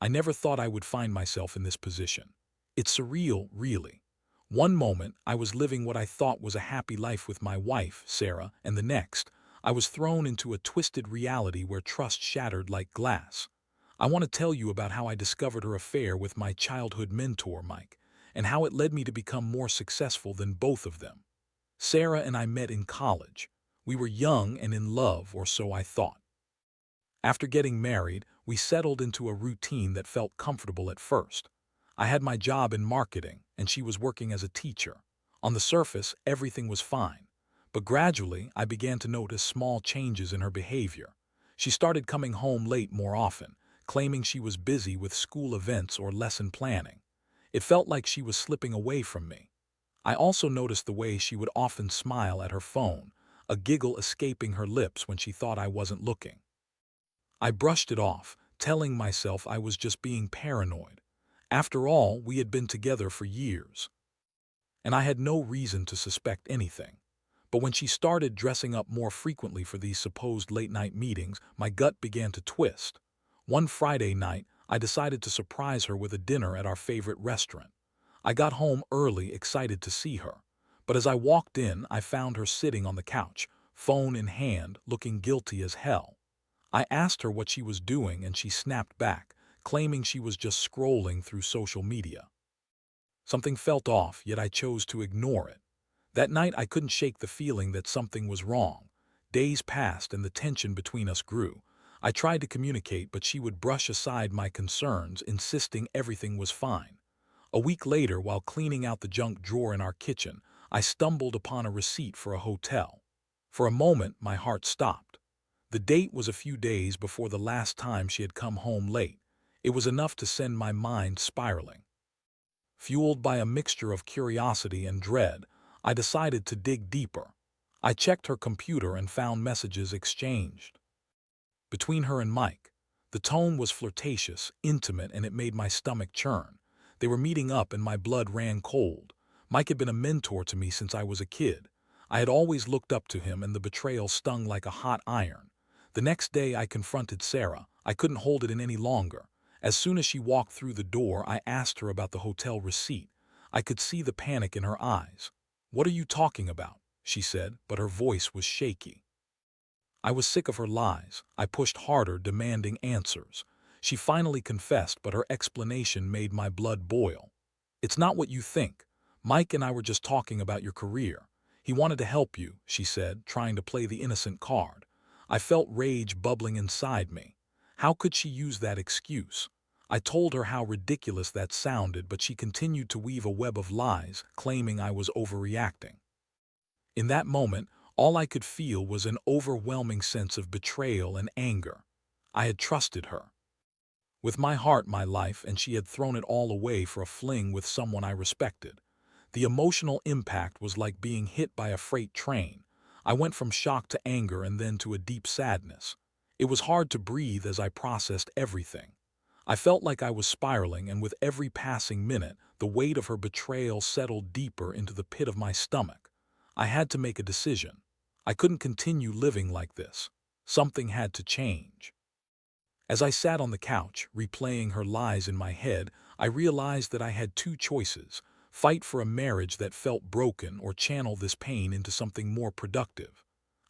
I never thought I would find myself in this position. It's surreal, really. One moment, I was living what I thought was a happy life with my wife, Sarah, and the next, I was thrown into a twisted reality where trust shattered like glass. I want to tell you about how I discovered her affair with my childhood mentor, Mike, and how it led me to become more successful than both of them. Sarah and I met in college. We were young and in love, or so I thought. After getting married, we settled into a routine that felt comfortable at first. I had my job in marketing, and she was working as a teacher. On the surface, everything was fine. But gradually, I began to notice small changes in her behavior. She started coming home late more often, claiming she was busy with school events or lesson planning. It felt like she was slipping away from me. I also noticed the way she would often smile at her phone, a giggle escaping her lips when she thought I wasn't looking. I brushed it off, telling myself I was just being paranoid. After all, we had been together for years, and I had no reason to suspect anything. But when she started dressing up more frequently for these supposed late-night meetings, my gut began to twist. One Friday night, I decided to surprise her with a dinner at our favorite restaurant. I got home early, excited to see her. But as I walked in, I found her sitting on the couch, phone in hand, looking guilty as hell. I asked her what she was doing and she snapped back, claiming she was just scrolling through social media. Something felt off, yet I chose to ignore it. That night I couldn't shake the feeling that something was wrong. Days passed and the tension between us grew. I tried to communicate, but she would brush aside my concerns, insisting everything was fine. A week later, while cleaning out the junk drawer in our kitchen, I stumbled upon a receipt for a hotel. For a moment, my heart stopped. The date was a few days before the last time she had come home late. It was enough to send my mind spiraling. Fueled by a mixture of curiosity and dread, I decided to dig deeper. I checked her computer and found messages exchanged between her and Mike. The tone was flirtatious, intimate, and it made my stomach churn. They were meeting up and my blood ran cold. Mike had been a mentor to me since I was a kid. I had always looked up to him, and the betrayal stung like a hot iron. The next day I confronted Sarah. I couldn't hold it in any longer. As soon as she walked through the door, I asked her about the hotel receipt. I could see the panic in her eyes. "What are you talking about?" she said, but her voice was shaky. I was sick of her lies. I pushed harder, demanding answers. She finally confessed, but her explanation made my blood boil. "It's not what you think. Mike and I were just talking about your career. He wanted to help you," she said, trying to play the innocent card. I felt rage bubbling inside me. How could she use that excuse? I told her how ridiculous that sounded, but she continued to weave a web of lies, claiming I was overreacting. In that moment, all I could feel was an overwhelming sense of betrayal and anger. I had trusted her with my heart, my life, and she had thrown it all away for a fling with someone I respected. The emotional impact was like being hit by a freight train. I went from shock to anger and then to a deep sadness. It was hard to breathe as I processed everything. I felt like I was spiraling, and with every passing minute, the weight of her betrayal settled deeper into the pit of my stomach. I had to make a decision. I couldn't continue living like this. Something had to change. As I sat on the couch, replaying her lies in my head, I realized that I had two choices: fight for a marriage that felt broken or channel this pain into something more productive.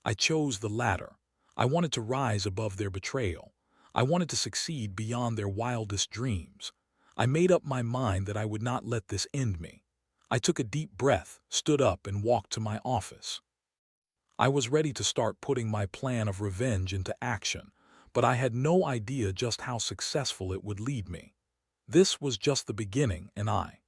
I chose the latter. I wanted to rise above their betrayal. I wanted to succeed beyond their wildest dreams. I made up my mind that I would not let this end me. I took a deep breath, stood up, and walked to my office. I was ready to start putting my plan of revenge into action, but I had no idea just how successful it would lead me. This was just the beginning, and I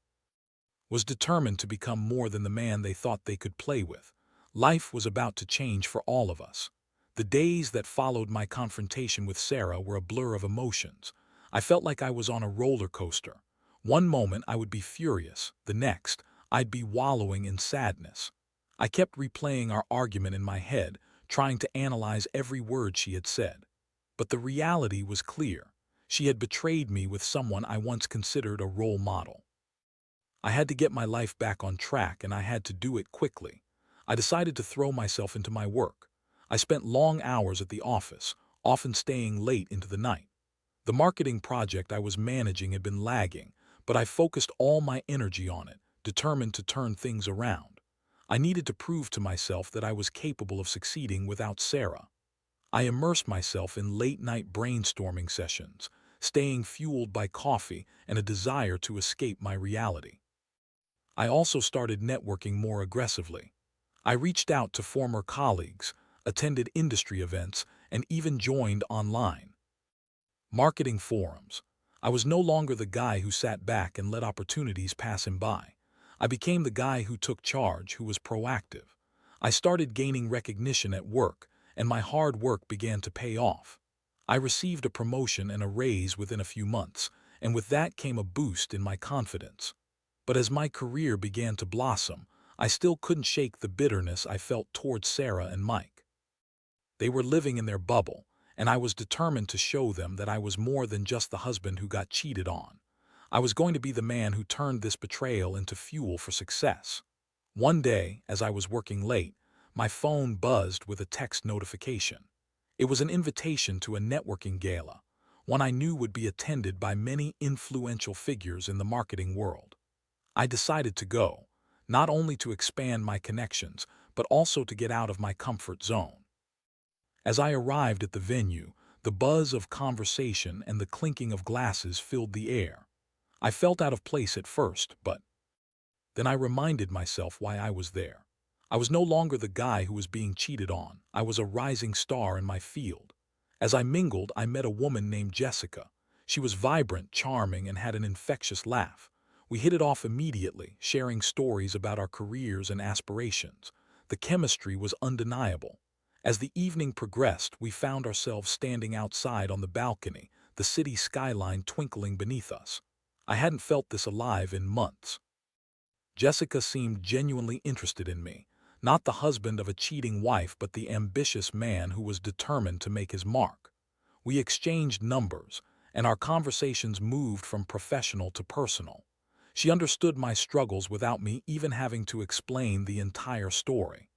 was determined to become more than the man they thought they could play with. Life was about to change for all of us. The days that followed my confrontation with Sarah were a blur of emotions. I felt like I was on a roller coaster. One moment I would be furious, the next I'd be wallowing in sadness. I kept replaying our argument in my head, trying to analyze every word she had said. But the reality was clear. She had betrayed me with someone I once considered a role model. I had to get my life back on track, and I had to do it quickly. I decided to throw myself into my work. I spent long hours at the office, often staying late into the night. The marketing project I was managing had been lagging, but I focused all my energy on it, determined to turn things around. I needed to prove to myself that I was capable of succeeding without Sarah. I immersed myself in late-night brainstorming sessions, staying fueled by coffee and a desire to escape my reality. I also started networking more aggressively. I reached out to former colleagues, attended industry events, and even joined online marketing forums. I was no longer the guy who sat back and let opportunities pass him by. I became the guy who took charge, who was proactive. I started gaining recognition at work, and my hard work began to pay off. I received a promotion and a raise within a few months, and with that came a boost in my confidence. But as my career began to blossom, I still couldn't shake the bitterness I felt towards Sarah and Mike. They were living in their bubble, and I was determined to show them that I was more than just the husband who got cheated on. I was going to be the man who turned this betrayal into fuel for success. One day, as I was working late, my phone buzzed with a text notification. It was an invitation to a networking gala, one I knew would be attended by many influential figures in the marketing world. I decided to go, not only to expand my connections, but also to get out of my comfort zone. As I arrived at the venue, the buzz of conversation and the clinking of glasses filled the air. I felt out of place at first, but then I reminded myself why I was there. I was no longer the guy who was being cheated on. I was a rising star in my field. As I mingled, I met a woman named Jessica. She was vibrant, charming, and had an infectious laugh. We hit it off immediately, sharing stories about our careers and aspirations. The chemistry was undeniable. As the evening progressed, we found ourselves standing outside on the balcony, the city skyline twinkling beneath us. I hadn't felt this alive in months. Jessica seemed genuinely interested in me, not the husband of a cheating wife but the ambitious man who was determined to make his mark. We exchanged numbers, and our conversations moved from professional to personal. She understood my struggles without me even having to explain the entire story.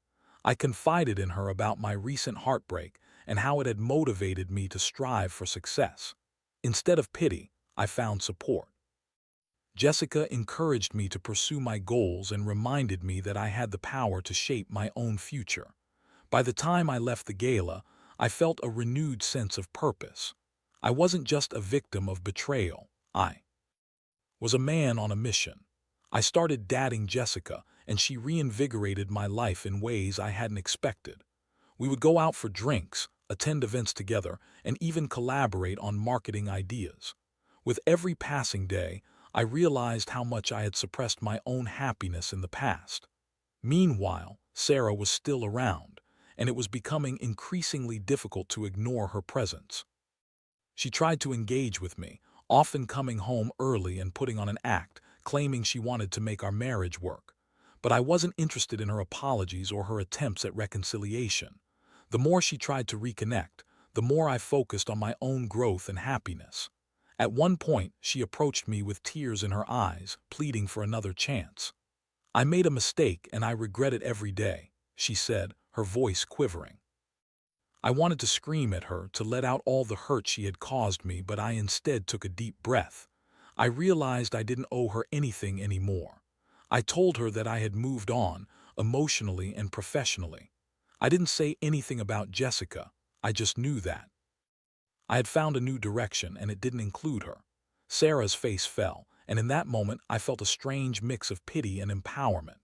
I confided in her about my recent heartbreak and how it had motivated me to strive for success. Instead of pity, I found support. Jessica encouraged me to pursue my goals and reminded me that I had the power to shape my own future. By the time I left the gala, I felt a renewed sense of purpose. I wasn't just a victim of betrayal. I was a man on a mission. I started dating Jessica, and she reinvigorated my life in ways I hadn't expected. We would go out for drinks, attend events together, and even collaborate on marketing ideas. With every passing day, I realized how much I had suppressed my own happiness in the past. Meanwhile, Sarah was still around, and it was becoming increasingly difficult to ignore her presence. She tried to engage with me, often coming home early and putting on an act, claiming she wanted to make our marriage work. But I wasn't interested in her apologies or her attempts at reconciliation. The more she tried to reconnect, the more I focused on my own growth and happiness. At one point, she approached me with tears in her eyes, pleading for another chance. "I made a mistake and I regret it every day," she said, her voice quivering. I wanted to scream at her, to let out all the hurt she had caused me, but I instead took a deep breath. I realized I didn't owe her anything anymore. I told her that I had moved on, emotionally and professionally. I didn't say anything about Jessica, I just knew that. I had found a new direction, and it didn't include her. Sarah's face fell, and in that moment I felt a strange mix of pity and empowerment.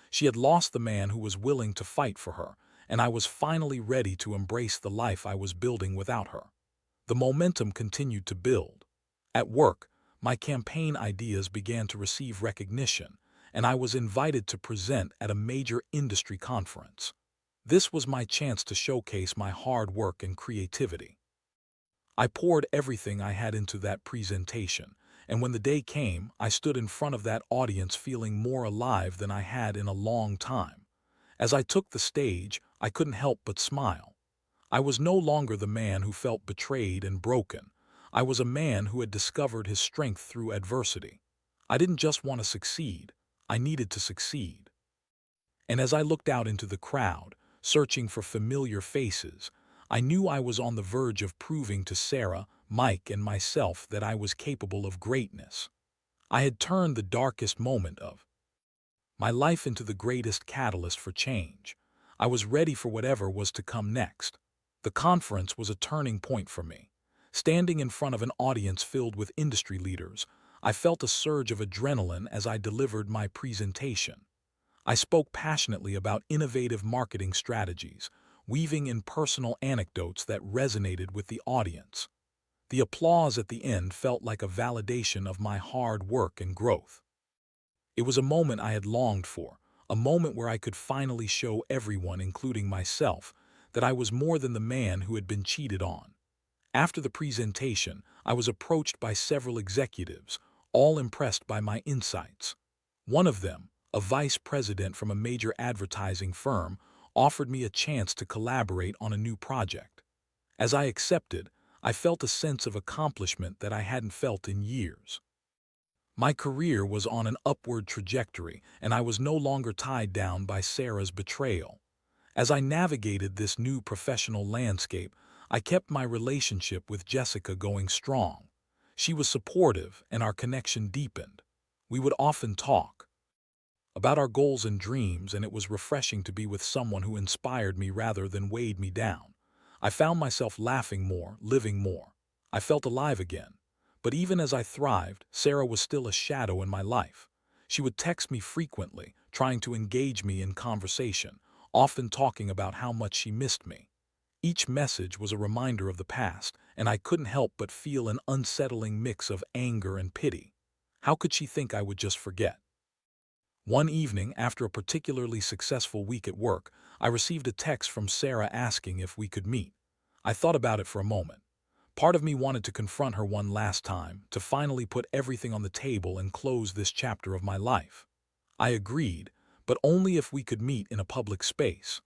She had lost the man who was willing to fight for her, and I was finally ready to embrace the life I was building without her. The momentum continued to build. At work, my campaign ideas began to receive recognition, and I was invited to present at a major industry conference. This was my chance to showcase my hard work and creativity. I poured everything I had into that presentation, and when the day came, I stood in front of that audience feeling more alive than I had in a long time. As I took the stage, I couldn't help but smile. I was no longer the man who felt betrayed and broken. I was a man who had discovered his strength through adversity. I didn't just want to succeed, I needed to succeed. And as I looked out into the crowd, searching for familiar faces, I knew I was on the verge of proving to Sarah, Mike, and myself that I was capable of greatness. I had turned the darkest moment of my life into the greatest catalyst for change. I was ready for whatever was to come next. The conference was a turning point for me. Standing in front of an audience filled with industry leaders, I felt a surge of adrenaline as I delivered my presentation. I spoke passionately about innovative marketing strategies, weaving in personal anecdotes that resonated with the audience. The applause at the end felt like a validation of my hard work and growth. It was a moment I had longed for, a moment where I could finally show everyone, including myself, that I was more than the man who had been cheated on. After the presentation, I was approached by several executives, all impressed by my insights. One of them, a vice president from a major advertising firm, offered me a chance to collaborate on a new project. As I accepted, I felt a sense of accomplishment that I hadn't felt in years. My career was on an upward trajectory, and I was no longer tied down by Sarah's betrayal. As I navigated this new professional landscape, I kept my relationship with Jessica going strong. She was supportive, and our connection deepened. We would often talk about our goals and dreams, and it was refreshing to be with someone who inspired me rather than weighed me down. I found myself laughing more, living more. I felt alive again. But even as I thrived, Sarah was still a shadow in my life. She would text me frequently, trying to engage me in conversation, often talking about how much she missed me. Each message was a reminder of the past, and I couldn't help but feel an unsettling mix of anger and pity. How could she think I would just forget? One evening, after a particularly successful week at work, I received a text from Sarah asking if we could meet. I thought about it for a moment. Part of me wanted to confront her one last time, to finally put everything on the table and close this chapter of my life. I agreed, but only if we could meet in a public space.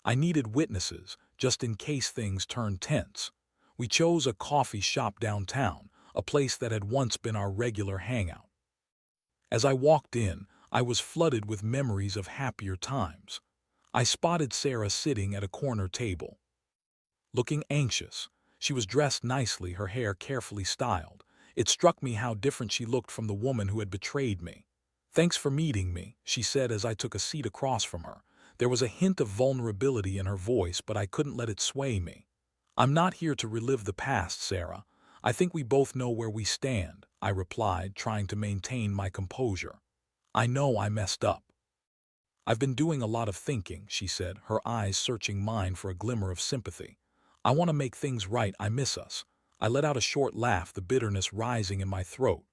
I needed witnesses, just in case things turned tense. We chose a coffee shop downtown, a place that had once been our regular hangout. As I walked in, I was flooded with memories of happier times. I spotted Sarah sitting at a corner table, looking anxious. She was dressed nicely, her hair carefully styled. It struck me how different she looked from the woman who had betrayed me. "Thanks for meeting me," she said as I took a seat across from her. There was a hint of vulnerability in her voice, but I couldn't let it sway me. "I'm not here to relive the past, Sarah. I think we both know where we stand," I replied, trying to maintain my composure. "I know I messed up. I've been doing a lot of thinking," she said, her eyes searching mine for a glimmer of sympathy. "I want to make things right. I miss us." I let out a short laugh, the bitterness rising in my throat.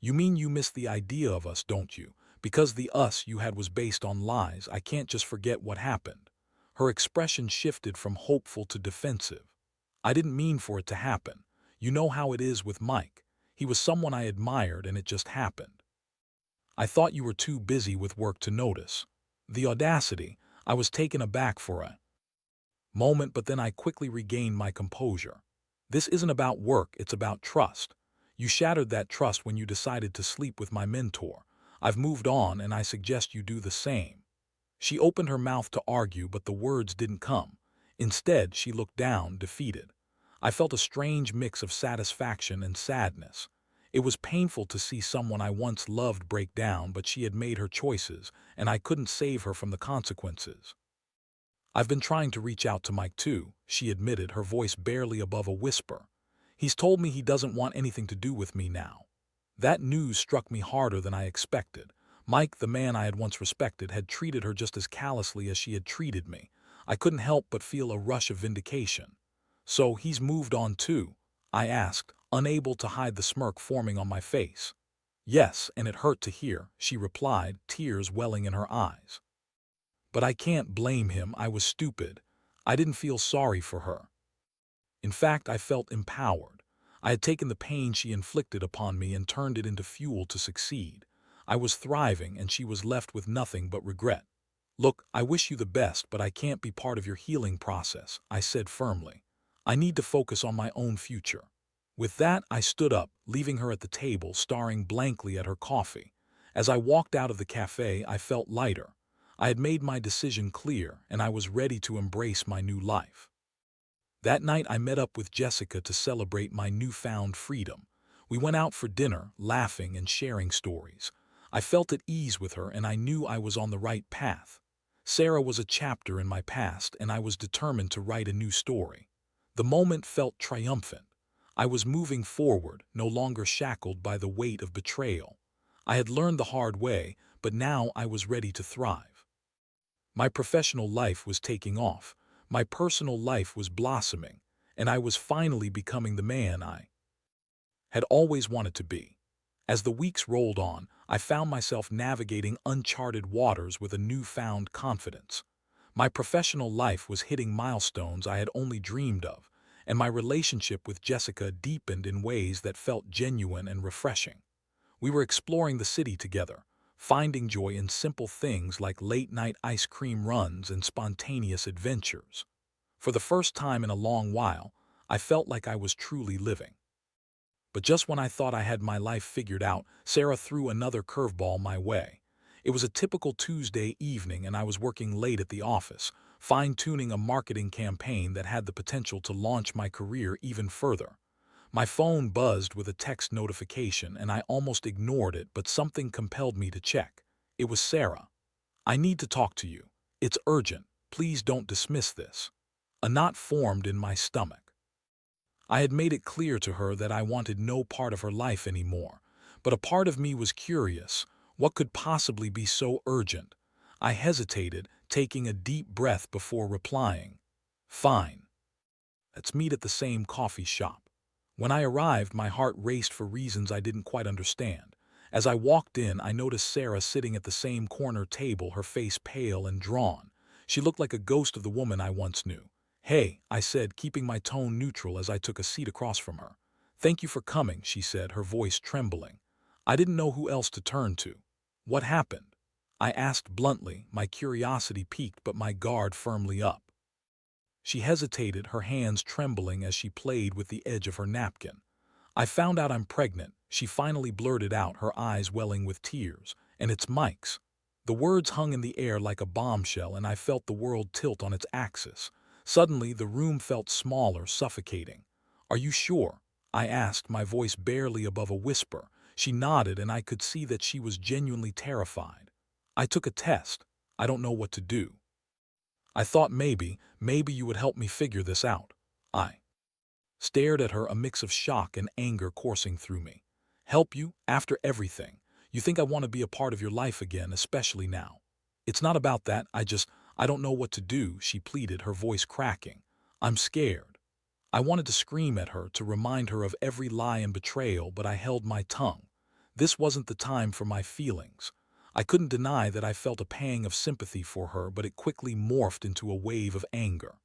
"You mean you miss the idea of us, don't you? Because the us you had was based on lies. I can't just forget what happened." Her expression shifted from hopeful to defensive. "I didn't mean for it to happen. You know how it is with Mike. He was someone I admired, and it just happened. I thought you were too busy with work to notice." The audacity! I was taken aback for a moment, but then I quickly regained my composure. "This isn't about work, it's about trust. You shattered that trust when you decided to sleep with my mentor. I've moved on, and I suggest you do the same." She opened her mouth to argue, but the words didn't come. Instead, she looked down, defeated. I felt a strange mix of satisfaction and sadness. It was painful to see someone I once loved break down, but she had made her choices, and I couldn't save her from the consequences. "I've been trying to reach out to Mike too," she admitted, her voice barely above a whisper. "He's told me he doesn't want anything to do with me now." That news struck me harder than I expected. Mike, the man I had once respected, had treated her just as callously as she had treated me. I couldn't help but feel a rush of vindication. "So he's moved on too?" I asked, unable to hide the smirk forming on my face. "Yes, and it hurt to hear," she replied, tears welling in her eyes. "But I can't blame him. I was stupid. I didn't feel sorry for her. In fact, I felt empowered. I had taken the pain she inflicted upon me and turned it into fuel to succeed. I was thriving, and she was left with nothing but regret. "Look, I wish you the best, but I can't be part of your healing process," I said firmly. "I need to focus on my own future." With that, I stood up, leaving her at the table, staring blankly at her coffee. As I walked out of the cafe, I felt lighter. I had made my decision clear, and I was ready to embrace my new life. That night I met up with Jessica to celebrate my newfound freedom. We went out for dinner, laughing and sharing stories. I felt at ease with her and I knew I was on the right path. Sarah was a chapter in my past and I was determined to write a new story. The moment felt triumphant. I was moving forward, no longer shackled by the weight of betrayal. I had learned the hard way, but now I was ready to thrive. My professional life was taking off, my personal life was blossoming, and I was finally becoming the man I had always wanted to be. As the weeks rolled on, I found myself navigating uncharted waters with a newfound confidence. My professional life was hitting milestones I had only dreamed of, and my relationship with Jessica deepened in ways that felt genuine and refreshing. We were exploring the city together, finding joy in simple things like late-night ice cream runs and spontaneous adventures. For the first time in a long while, I felt like I was truly living. But just when I thought I had my life figured out, Sarah threw another curveball my way. It was a typical Tuesday evening and I was working late at the office, fine-tuning a marketing campaign that had the potential to launch my career even further. My phone buzzed with a text notification and I almost ignored it, but something compelled me to check. It was Sarah. "I need to talk to you. It's urgent. Please don't dismiss this." A knot formed in my stomach. I had made it clear to her that I wanted no part of her life anymore, but a part of me was curious. What could possibly be so urgent? I hesitated, taking a deep breath before replying. "Fine. Let's meet at the same coffee shop." When I arrived, my heart raced for reasons I didn't quite understand. As I walked in, I noticed Sarah sitting at the same corner table, her face pale and drawn. She looked like a ghost of the woman I once knew. "Hey," I said, keeping my tone neutral as I took a seat across from her. "Thank you for coming," she said, her voice trembling. I didn't know who else to turn to. "What happened?" I asked bluntly, my curiosity piqued but my guard firmly up. She hesitated, her hands trembling as she played with the edge of her napkin. "I found out I'm pregnant," she finally blurted out, her eyes welling with tears. "And it's Mike's." The words hung in the air like a bombshell and I felt the world tilt on its axis. Suddenly, the room felt smaller, suffocating. "Are you sure?" I asked, my voice barely above a whisper. She nodded and I could see that she was genuinely terrified. "I took a test. I don't know what to do. I thought maybe you would help me figure this out." I stared at her, a mix of shock and anger coursing through me. "Help you? After everything? You think I want to be a part of your life again, especially now?" "It's not about that, I don't know what to do," she pleaded, her voice cracking. "I'm scared." I wanted to scream at her, to remind her of every lie and betrayal, but I held my tongue. This wasn't the time for my feelings. I couldn't deny that I felt a pang of sympathy for her, but it quickly morphed into a wave of anger.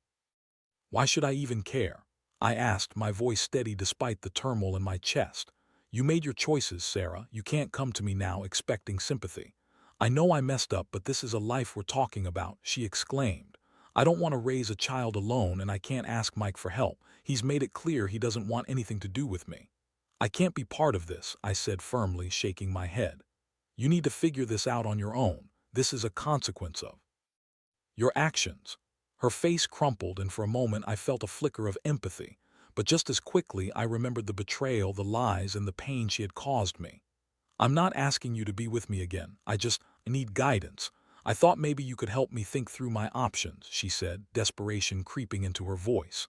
"Why should I even care?" I asked, my voice steady despite the turmoil in my chest. "You made your choices, Sarah. You can't come to me now expecting sympathy." "I know I messed up, but this is a life we're talking about," she exclaimed. "I don't want to raise a child alone and I can't ask Mike for help. He's made it clear he doesn't want anything to do with me." "I can't be part of this," I said firmly, shaking my head. "You need to figure this out on your own. This is a consequence of your actions." Her face crumpled and for a moment I felt a flicker of empathy, but just as quickly I remembered the betrayal, the lies, and the pain she had caused me. "I'm not asking you to be with me again. I need guidance. I thought maybe you could help me think through my options," she said, desperation creeping into her voice.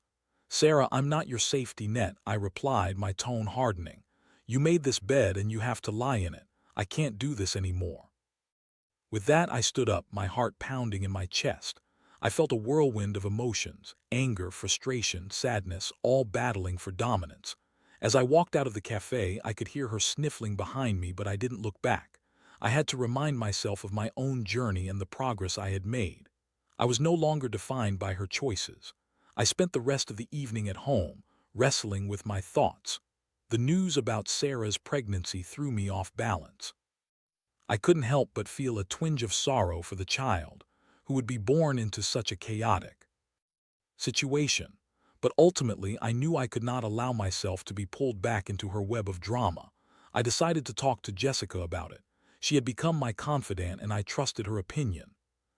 "Sarah, I'm not your safety net," I replied, my tone hardening. "You made this bed and you have to lie in it. I can't do this anymore." With that, I stood up, my heart pounding in my chest. I felt a whirlwind of emotions, anger, frustration, sadness, all battling for dominance. As I walked out of the cafe, I could hear her sniffling behind me, but I didn't look back. I had to remind myself of my own journey and the progress I had made. I was no longer defined by her choices. I spent the rest of the evening at home, wrestling with my thoughts. The news about Sarah's pregnancy threw me off balance. I couldn't help but feel a twinge of sorrow for the child, who would be born into such a chaotic situation. But ultimately, I knew I could not allow myself to be pulled back into her web of drama. I decided to talk to Jessica about it. She had become my confidant and I trusted her opinion.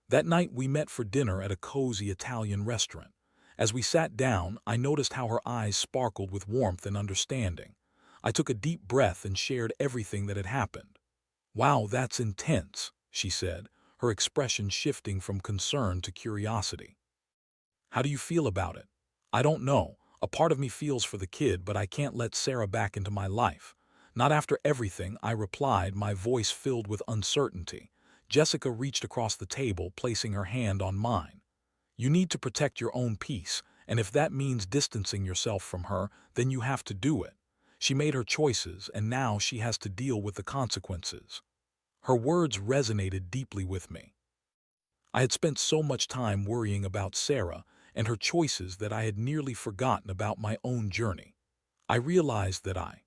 That night we met for dinner at a cozy Italian restaurant. As we sat down, I noticed how her eyes sparkled with warmth and understanding. I took a deep breath and shared everything that had happened. "Wow, that's intense," she said, her expression shifting from concern to curiosity. "How do you feel about it?" "I don't know. A part of me feels for the kid, but I can't let Sarah back into my life." "Not after everything," I replied, my voice filled with uncertainty. Jessica reached across the table, placing her hand on mine. "You need to protect your own peace, and if that means distancing yourself from her, then you have to do it. She made her choices, and now she has to deal with the consequences." Her words resonated deeply with me. I had spent so much time worrying about Sarah and her choices that I had nearly forgotten about my own journey. I realized that I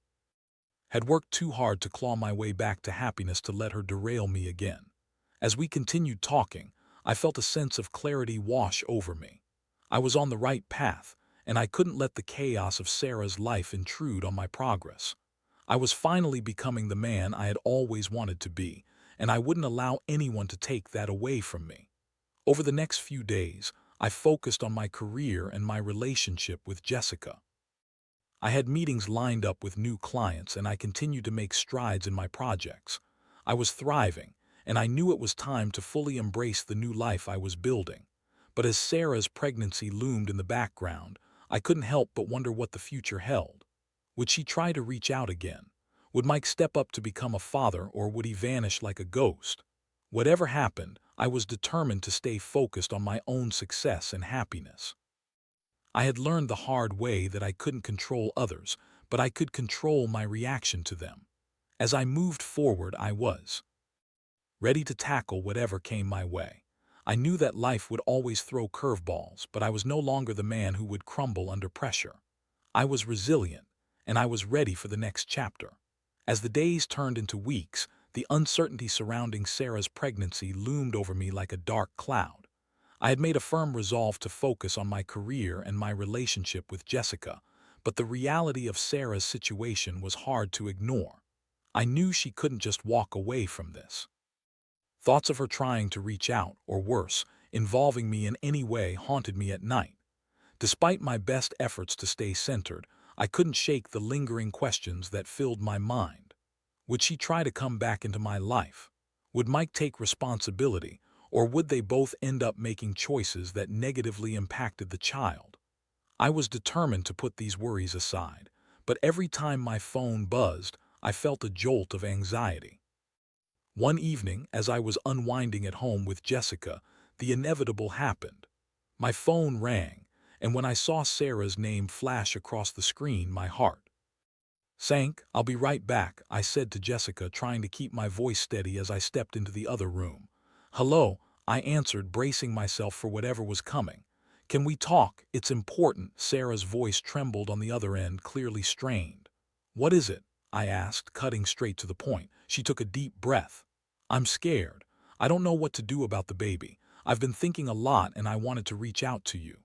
had worked too hard to claw my way back to happiness to let her derail me again. As we continued talking, I felt a sense of clarity wash over me. I was on the right path, and I couldn't let the chaos of Sarah's life intrude on my progress. I was finally becoming the man I had always wanted to be, and I wouldn't allow anyone to take that away from me. Over the next few days, I focused on my career and my relationship with Jessica. I had meetings lined up with new clients, and I continued to make strides in my projects. I was thriving, and I knew it was time to fully embrace the new life I was building. But as Sarah's pregnancy loomed in the background, I couldn't help but wonder what the future held. Would she try to reach out again? Would Mike step up to become a father, or would he vanish like a ghost? Whatever happened, I was determined to stay focused on my own success and happiness. I had learned the hard way that I couldn't control others, but I could control my reaction to them. As I moved forward, I was ready to tackle whatever came my way. I knew that life would always throw curveballs, but I was no longer the man who would crumble under pressure. I was resilient, and I was ready for the next chapter. As the days turned into weeks, the uncertainty surrounding Sarah's pregnancy loomed over me like a dark cloud. I had made a firm resolve to focus on my career and my relationship with Jessica, but the reality of Sarah's situation was hard to ignore. I knew she couldn't just walk away from this. Thoughts of her trying to reach out, or worse, involving me in any way haunted me at night. Despite my best efforts to stay centered, I couldn't shake the lingering questions that filled my mind. Would she try to come back into my life? Would Mike take responsibility, or would they both end up making choices that negatively impacted the child? I was determined to put these worries aside, but every time my phone buzzed, I felt a jolt of anxiety. One evening, as I was unwinding at home with Jessica, the inevitable happened. My phone rang, and when I saw Sarah's name flash across the screen, my heart sank. "I'll be right back," I said to Jessica, trying to keep my voice steady as I stepped into the other room. "Hello," I answered, bracing myself for whatever was coming. "Can we talk? It's important." Sarah's voice trembled on the other end, clearly strained. "What is it?" I asked, cutting straight to the point. She took a deep breath. "I'm scared. I don't know what to do about the baby. I've been thinking a lot, and I wanted to reach out to you.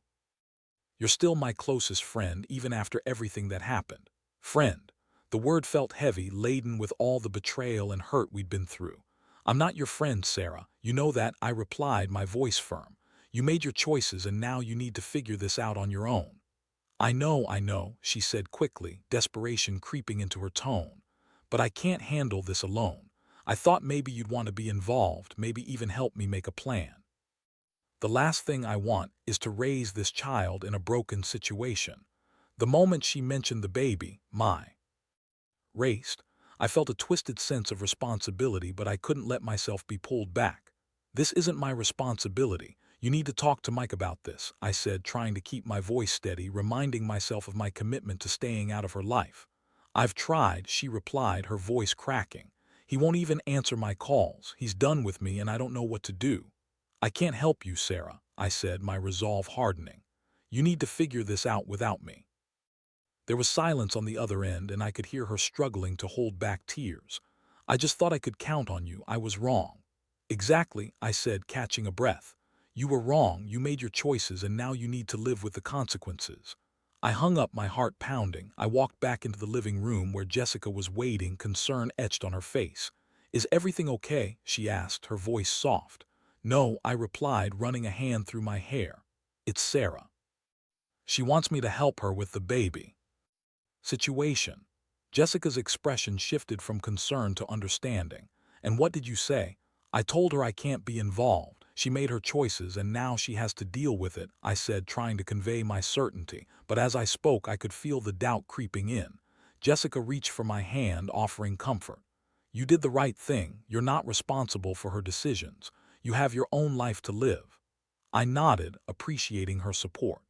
You're still my closest friend, even after everything that happened." Friend. The word felt heavy, laden with all the betrayal and hurt we'd been through. "I'm not your friend, Sarah. You know that," I replied, my voice firm. "You made your choices, and now you need to figure this out on your own." I know," she said quickly, desperation creeping into her tone. "But I can't handle this alone. I thought maybe you'd want to be involved, maybe even help me make a plan. The last thing I want is to raise this child in a broken situation." The moment she mentioned the baby, my raced. I felt a twisted sense of responsibility, but I couldn't let myself be pulled back. "This isn't my responsibility. You need to talk to Mike about this," I said, trying to keep my voice steady, reminding myself of my commitment to staying out of her life. "I've tried," she replied, her voice cracking. "He won't even answer my calls. He's done with me, and I don't know what to do." "I can't help you, Sarah," I said, my resolve hardening. "You need to figure this out without me." There was silence on the other end, and I could hear her struggling to hold back tears. "I just thought I could count on you. I was wrong." "Exactly," I said, catching a breath. "You were wrong. You made your choices, and now you need to live with the consequences." I hung up, my heart pounding. I walked back into the living room where Jessica was waiting, concern etched on her face. "Is everything okay?" she asked, her voice soft. "No," I replied, running a hand through my hair. "It's Sarah." She wants me to help her with the baby. Situation. Jessica's expression shifted from concern to understanding. And what did you say? I told her I can't be involved. She made her choices and now she has to deal with it, I said, trying to convey my certainty. But as I spoke, I could feel the doubt creeping in. Jessica reached for my hand, offering comfort. You did the right thing. You're not responsible for her decisions. You have your own life to live. I nodded, appreciating her support.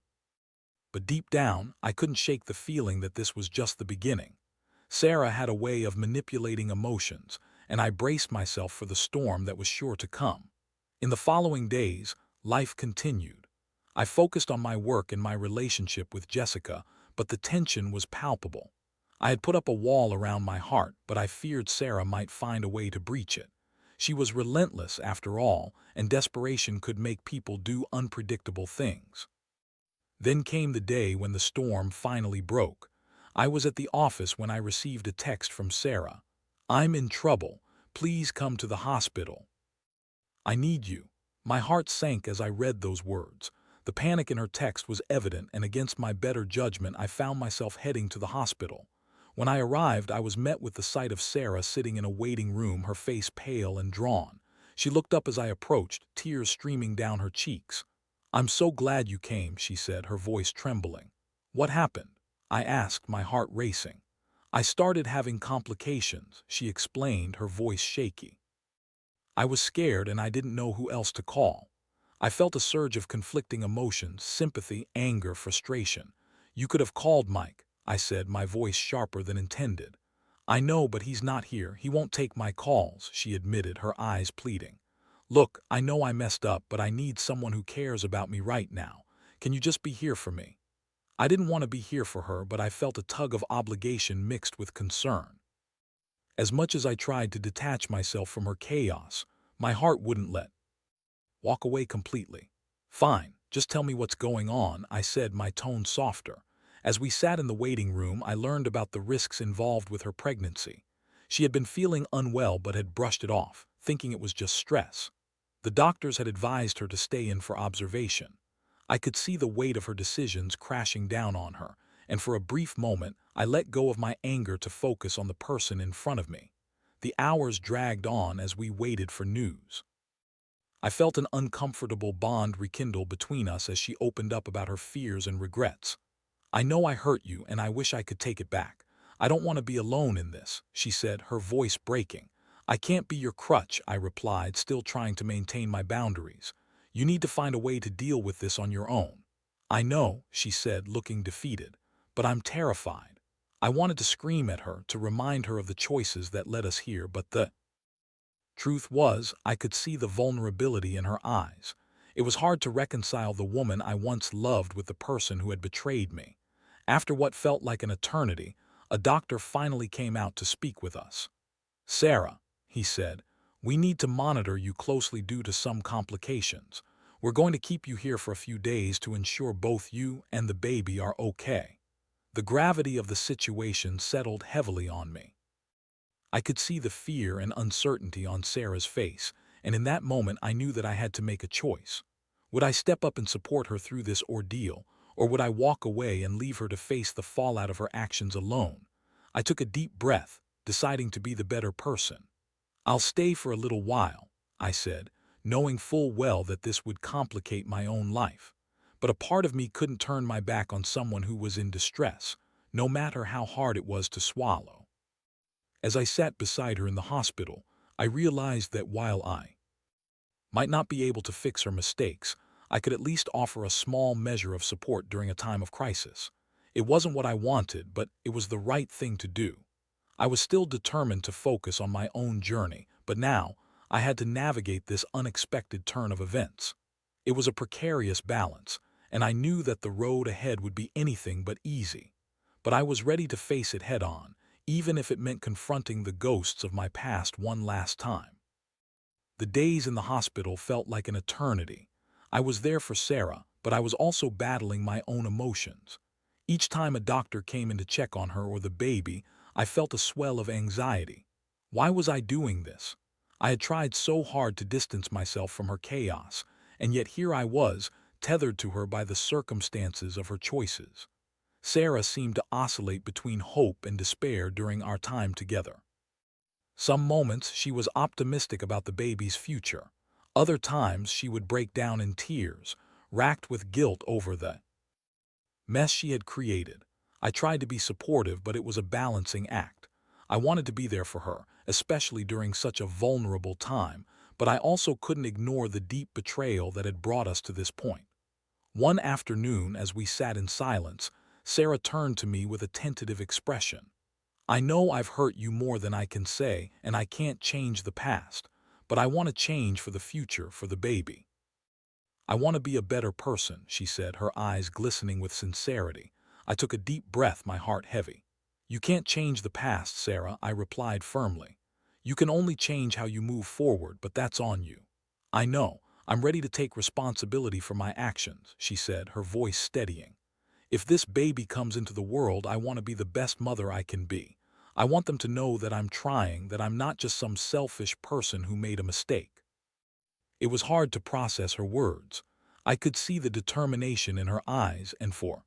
But deep down, I couldn't shake the feeling that this was just the beginning. Sarah had a way of manipulating emotions, and I braced myself for the storm that was sure to come. In the following days, life continued. I focused on my work and my relationship with Jessica, but the tension was palpable. I had put up a wall around my heart, but I feared Sarah might find a way to breach it. She was relentless after all, and desperation could make people do unpredictable things. Then came the day when the storm finally broke. I was at the office when I received a text from Sarah. I'm in trouble. Please come to the hospital. I need you. My heart sank as I read those words. The panic in her text was evident, and against my better judgment, I found myself heading to the hospital. When I arrived, I was met with the sight of Sarah sitting in a waiting room, her face pale and drawn. She looked up as I approached, tears streaming down her cheeks. I'm so glad you came, she said, her voice trembling. What happened? I asked, my heart racing. I started having complications, she explained, her voice shaky. I was scared and I didn't know who else to call. I felt a surge of conflicting emotions, sympathy, anger, frustration. You could have called Mike, I said, my voice sharper than intended. I know, but he's not here. He won't take my calls, she admitted, her eyes pleading. Look, I know I messed up, but I need someone who cares about me right now. Can you just be here for me? I didn't want to be here for her, but I felt a tug of obligation mixed with concern. As much as I tried to detach myself from her chaos, my heart wouldn't let walk away completely. Fine, just tell me what's going on, I said, my tone softer. As we sat in the waiting room, I learned about the risks involved with her pregnancy. She had been feeling unwell but had brushed it off, thinking it was just stress. The doctors had advised her to stay in for observation. I could see the weight of her decisions crashing down on her, and for a brief moment, I let go of my anger to focus on the person in front of me. The hours dragged on as we waited for news. I felt an uncomfortable bond rekindle between us as she opened up about her fears and regrets. I know I hurt you, and I wish I could take it back. I don't want to be alone in this, she said, her voice breaking. I can't be your crutch, I replied, still trying to maintain my boundaries. You need to find a way to deal with this on your own. I know, she said, looking defeated, but I'm terrified. I wanted to scream at her, to remind her of the choices that led us here, but the truth was, I could see the vulnerability in her eyes. It was hard to reconcile the woman I once loved with the person who had betrayed me. After what felt like an eternity, a doctor finally came out to speak with us. Sarah, he said, we need to monitor you closely due to some complications. We're going to keep you here for a few days to ensure both you and the baby are okay. The gravity of the situation settled heavily on me. I could see the fear and uncertainty on Sarah's face, and in that moment I knew that I had to make a choice. Would I step up and support her through this ordeal, or would I walk away and leave her to face the fallout of her actions alone? I took a deep breath, deciding to be the better person. I'll stay for a little while, I said, knowing full well that this would complicate my own life. But a part of me couldn't turn my back on someone who was in distress, no matter how hard it was to swallow. As I sat beside her in the hospital, I realized that while I might not be able to fix her mistakes, I could at least offer a small measure of support during a time of crisis. It wasn't what I wanted, but it was the right thing to do. I was still determined to focus on my own journey, but now I had to navigate this unexpected turn of events. It was a precarious balance, and I knew that the road ahead would be anything but easy. But I was ready to face it head on, even if it meant confronting the ghosts of my past one last time. The days in the hospital felt like an eternity. I was there for Sarah, but I was also battling my own emotions. Each time a doctor came in to check on her or the baby, I felt a swell of anxiety. Why was I doing this? I had tried so hard to distance myself from her chaos, and yet here I was, tethered to her by the circumstances of her choices. Sarah seemed to oscillate between hope and despair during our time together. Some moments she was optimistic about the baby's future. Other times she would break down in tears, racked with guilt over the mess she had created. I tried to be supportive, but it was a balancing act. I wanted to be there for her, especially during such a vulnerable time, but I also couldn't ignore the deep betrayal that had brought us to this point. One afternoon, as we sat in silence, Sarah turned to me with a tentative expression. "I know I've hurt you more than I can say, and I can't change the past, but I want to change for the future, for the baby. I want to be a better person," she said, her eyes glistening with sincerity. I took a deep breath, my heart heavy. "You can't change the past, Sarah," I replied firmly. "You can only change how you move forward, but that's on you." "I know. I'm ready to take responsibility for my actions," she said, her voice steadying. "If this baby comes into the world, I want to be the best mother I can be. I want them to know that I'm trying, that I'm not just some selfish person who made a mistake." It was hard to process her words. I could see the determination in her eyes, and for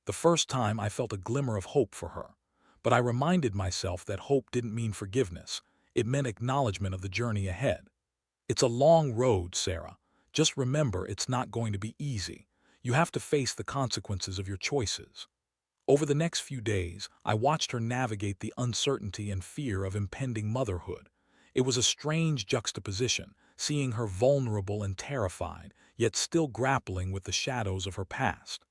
the first time I felt a glimmer of hope for her. But I reminded myself that hope didn't mean forgiveness. It meant acknowledgement of the journey ahead. "It's a long road, Sarah. Just remember, it's not going to be easy. You have to face the consequences of your choices." Over the next few days, I watched her navigate the uncertainty and fear of impending motherhood. It was a strange juxtaposition, seeing her vulnerable and terrified, yet still grappling with the shadows of her past.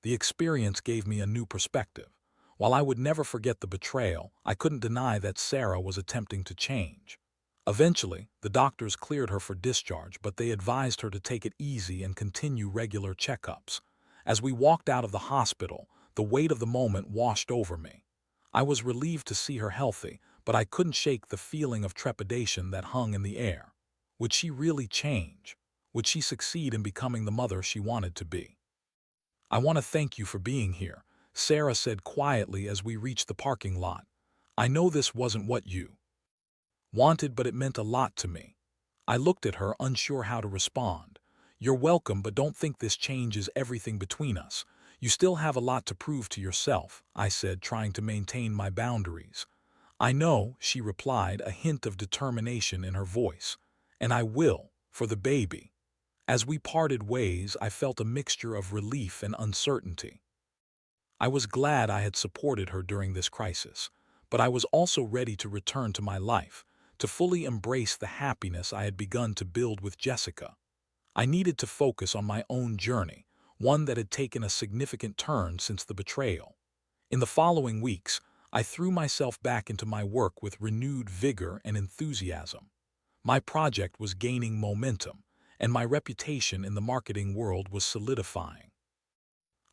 The experience gave me a new perspective. While I would never forget the betrayal, I couldn't deny that Sarah was attempting to change. Eventually, the doctors cleared her for discharge, but they advised her to take it easy and continue regular checkups. As we walked out of the hospital, the weight of the moment washed over me. I was relieved to see her healthy, but I couldn't shake the feeling of trepidation that hung in the air. Would she really change? Would she succeed in becoming the mother she wanted to be? "I want to thank you for being here," Sarah said quietly as we reached the parking lot. "I know this wasn't what you wanted, but it meant a lot to me." I looked at her, unsure how to respond. "You're welcome, but don't think this changes everything between us. You still have a lot to prove to yourself," I said, trying to maintain my boundaries. "I know," she replied, a hint of determination in her voice. "And I will, for the baby." As we parted ways, I felt a mixture of relief and uncertainty. I was glad I had supported her during this crisis, but I was also ready to return to my life, to fully embrace the happiness I had begun to build with Jessica. I needed to focus on my own journey, one that had taken a significant turn since the betrayal. In the following weeks, I threw myself back into my work with renewed vigor and enthusiasm. My project was gaining momentum, and my reputation in the marketing world was solidifying.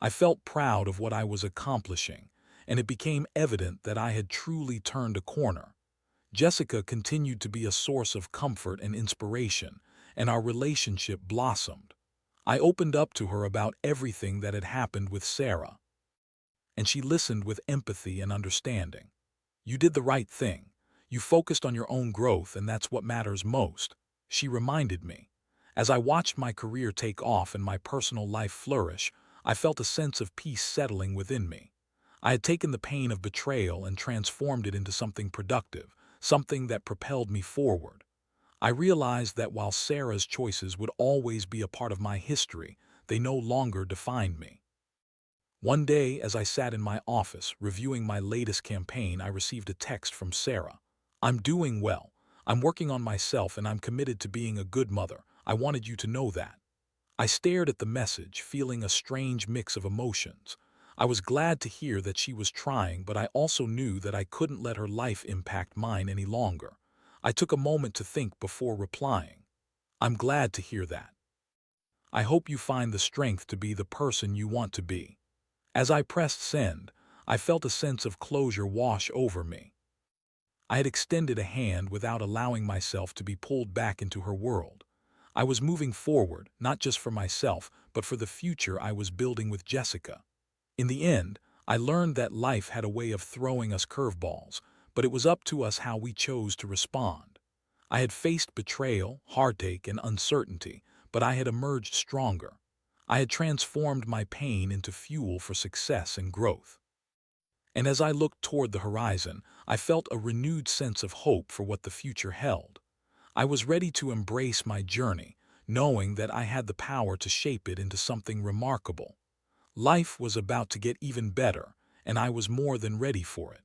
I felt proud of what I was accomplishing, and it became evident that I had truly turned a corner. Jessica continued to be a source of comfort and inspiration, and our relationship blossomed. I opened up to her about everything that had happened with Sarah, and she listened with empathy and understanding. "You did the right thing. You focused on your own growth, and that's what matters most," she reminded me. As I watched my career take off and my personal life flourish, I felt a sense of peace settling within me. I had taken the pain of betrayal and transformed it into something productive, something that propelled me forward. I realized that while Sarah's choices would always be a part of my history, they no longer defined me. One day, as I sat in my office reviewing my latest campaign, I received a text from Sarah. "I'm doing well. I'm working on myself, and I'm committed to being a good mother. I wanted you to know that." I stared at the message, feeling a strange mix of emotions. I was glad to hear that she was trying, but I also knew that I couldn't let her life impact mine any longer. I took a moment to think before replying. "I'm glad to hear that. I hope you find the strength to be the person you want to be." As I pressed send, I felt a sense of closure wash over me. I had extended a hand without allowing myself to be pulled back into her world. I was moving forward, not just for myself, but for the future I was building with Jessica. In the end, I learned that life had a way of throwing us curveballs, but it was up to us how we chose to respond. I had faced betrayal, heartache, and uncertainty, but I had emerged stronger. I had transformed my pain into fuel for success and growth. And as I looked toward the horizon, I felt a renewed sense of hope for what the future held. I was ready to embrace my journey, knowing that I had the power to shape it into something remarkable. Life was about to get even better, and I was more than ready for it.